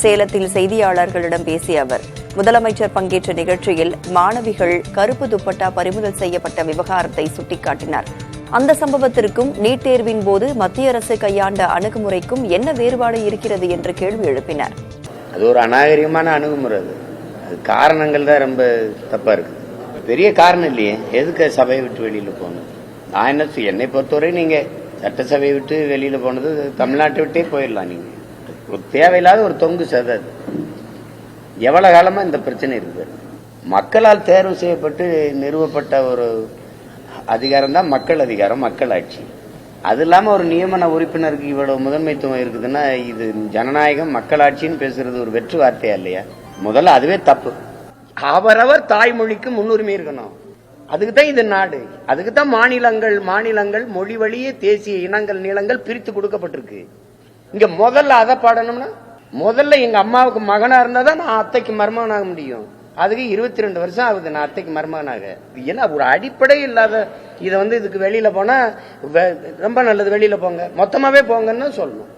சேலத்தில் செய்தியாளர்களிடம் பேசிய அவர், முதலமைச்சர் பங்கேற்ற நிகழ்ச்சியில் மாணவிகள் கருப்பு துப்பட்டா பறிமுதல் செய்யப்பட்ட விவகாரத்தை சுட்டிக்காட்டினார். அந்த சம்பவத்திற்கும் நீட் தேர்வின் போது மத்திய அரசு கையாண்ட அணுகுமுறைக்கும் என்ன வேறுபாடு இருக்கிறது என்று கேள்வி எழுப்பினார். அது ஒரு அநாகரிகமான அணுகுமுறை. அது காரணங்கள் தான் ரொம்ப தப்பா இருக்கு. பெரிய காரணம் இல்லையே, எதுக்கு சபையை விட்டு வெளியில போகணும்? நான் என்ன என்னை பொறுத்தவரை நீங்க சட்டசபையை விட்டு வெளியில போனது தமிழ்நாட்டை விட்டே போயிடலாம். நீங்க ஒரு தேவையில்லாத ஒரு தொங்கு சதை. எவ்வளவு காலமா இந்த பிரச்சனை இருக்கு. மக்களால் தேர்வு செய்யப்பட்டு நிறுவப்பட்ட ஒரு அதிகாரம் தான் மக்கள் அதிகாரம், மக்கள் ஆட்சி. அது இல்லாம ஒரு நியமன உறுப்பினருக்கு இவ்வளவு முதன்மைத்துவம் இருக்குதுன்னா இது ஜனநாயகம் மக்களாட்சின்னு பேசுறது ஒரு வெற்று வார்த்தையா இல்லையா? முதல்ல அதுவே தப்பு. அவரவர் தாய்மொழிக்கு முன்னுரிமை இருக்கணும். அதுக்குதான் இது நாடு. அதுக்குதான் மாநிலங்கள் மொழி வழியே தேசிய இனங்கள் நீளங்கள் பிரித்து கொடுக்கப்பட்டிருக்கு. இங்க முதல்ல அதை பாடணும்னா முதல்ல எங்க அம்மாவுக்கு மகனா இருந்தா தான் நான் அத்தைக்கு மருமகனாக முடியும். அதுக்கு 22 வருஷம் ஆகுது நான் அத்தைக்கு மருமகனாக. ஏன்னா ஒரு அடிப்படை இல்லாத இதை இதுக்கு வெளியில போனா ரொம்ப நல்லது, வெளியில போங்க, மொத்தமாவே போங்கன்னு சொல்லணும்.